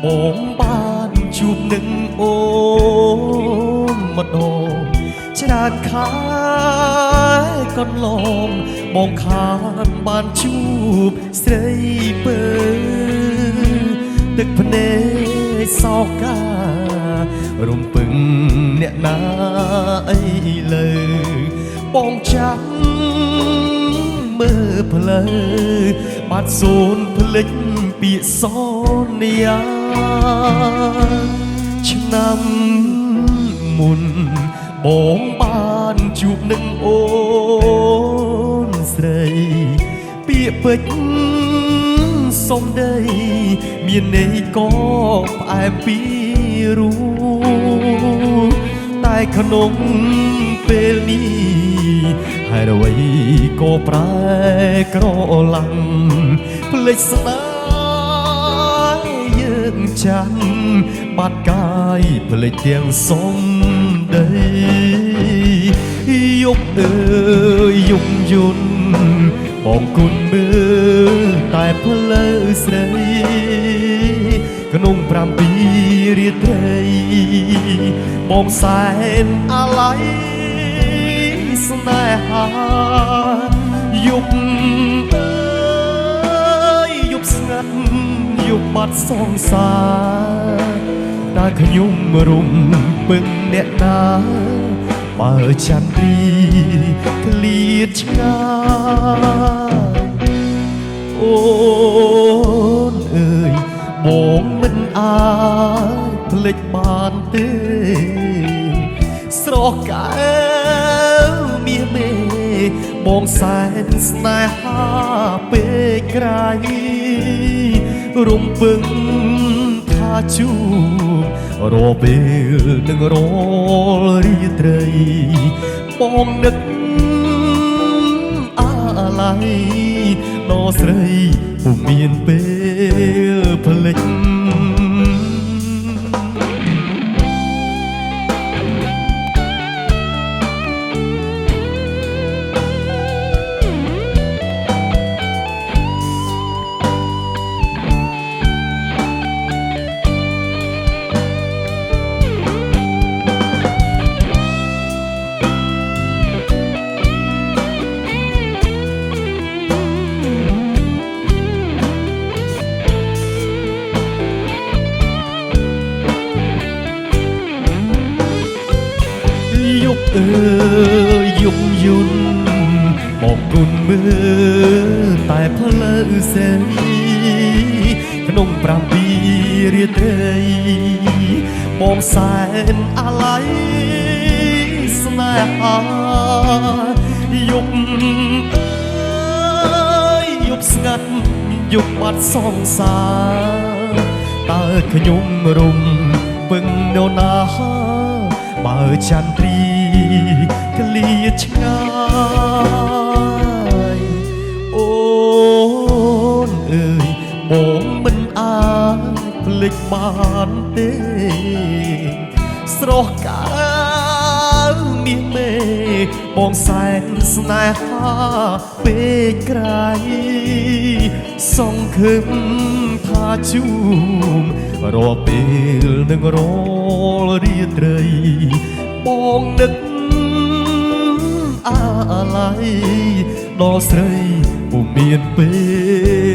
បងបានជួបនឹងអូនម្ដងច្រើនខែកន្លងបងខានបានជួបស្រីពើទឹកភ្នែកសោការំពឹងអ្នកណាអីលើបងចាំមើលផ្លូវបាត់សូនភ្លេចពាក្យសន្យាឆ្នាំមុនបងបានជួបនឹងអូនស្រីពាក្យពេចន៍សំដីមានន័យក៏ផ្អែមពីរូបតែក្នុងពេលនេះហើយអ្វីក៏ប្រែក្រឡាំងភ្លេចស្នេហ៍យើងចាំបាត់កាយភ្លេចទាំងសំដីយប់អើយយប់យន់បងគុណមើលតែផ្លូវស្រីក្នុង7រាត្រីបងសែនអាឡ័យស្នេហាយប់អើយយប់ស្ងាត់យប់បាត់សងសារតែខ្ញុំរំពឹងអ្នកណាបើចន្ទ្រីឃ្លាតឆ្ងាយអូនអើយបងមិនអាចភ្លេចបានទេស្រស់កែវមាសមេបងសែនស្នេហាពេកក្រៃរំពឹងថាជួបរកពេលនឹងរលរាត្រីបងនឹកអាឡ័យដល់ស្រីពុំមានពេលភ្លេចយប់អើយយប់យន់បងគុណមើលតែផ្លូវសេរីក្នុង7រាត្រីបងសែនអាឡ័យស្នេហាយប់អើយយប់ស្ងាត់យប់បាត់សងសារតើខ្ញុំរំពឹងនរណាបើចន្ទ្រីឃ្លាតឆ្ងាយអូនអើយបងមិនអាចភ្លេចបានទេស្រស់កែវមាសមេបងសែនស្នេហាពេកក្រៃសង្ឃឹមថាជួបរកពេលនឹងរលរាត្រីបងនឹកអាឡ័យដល់ស្រីពុំមានពេល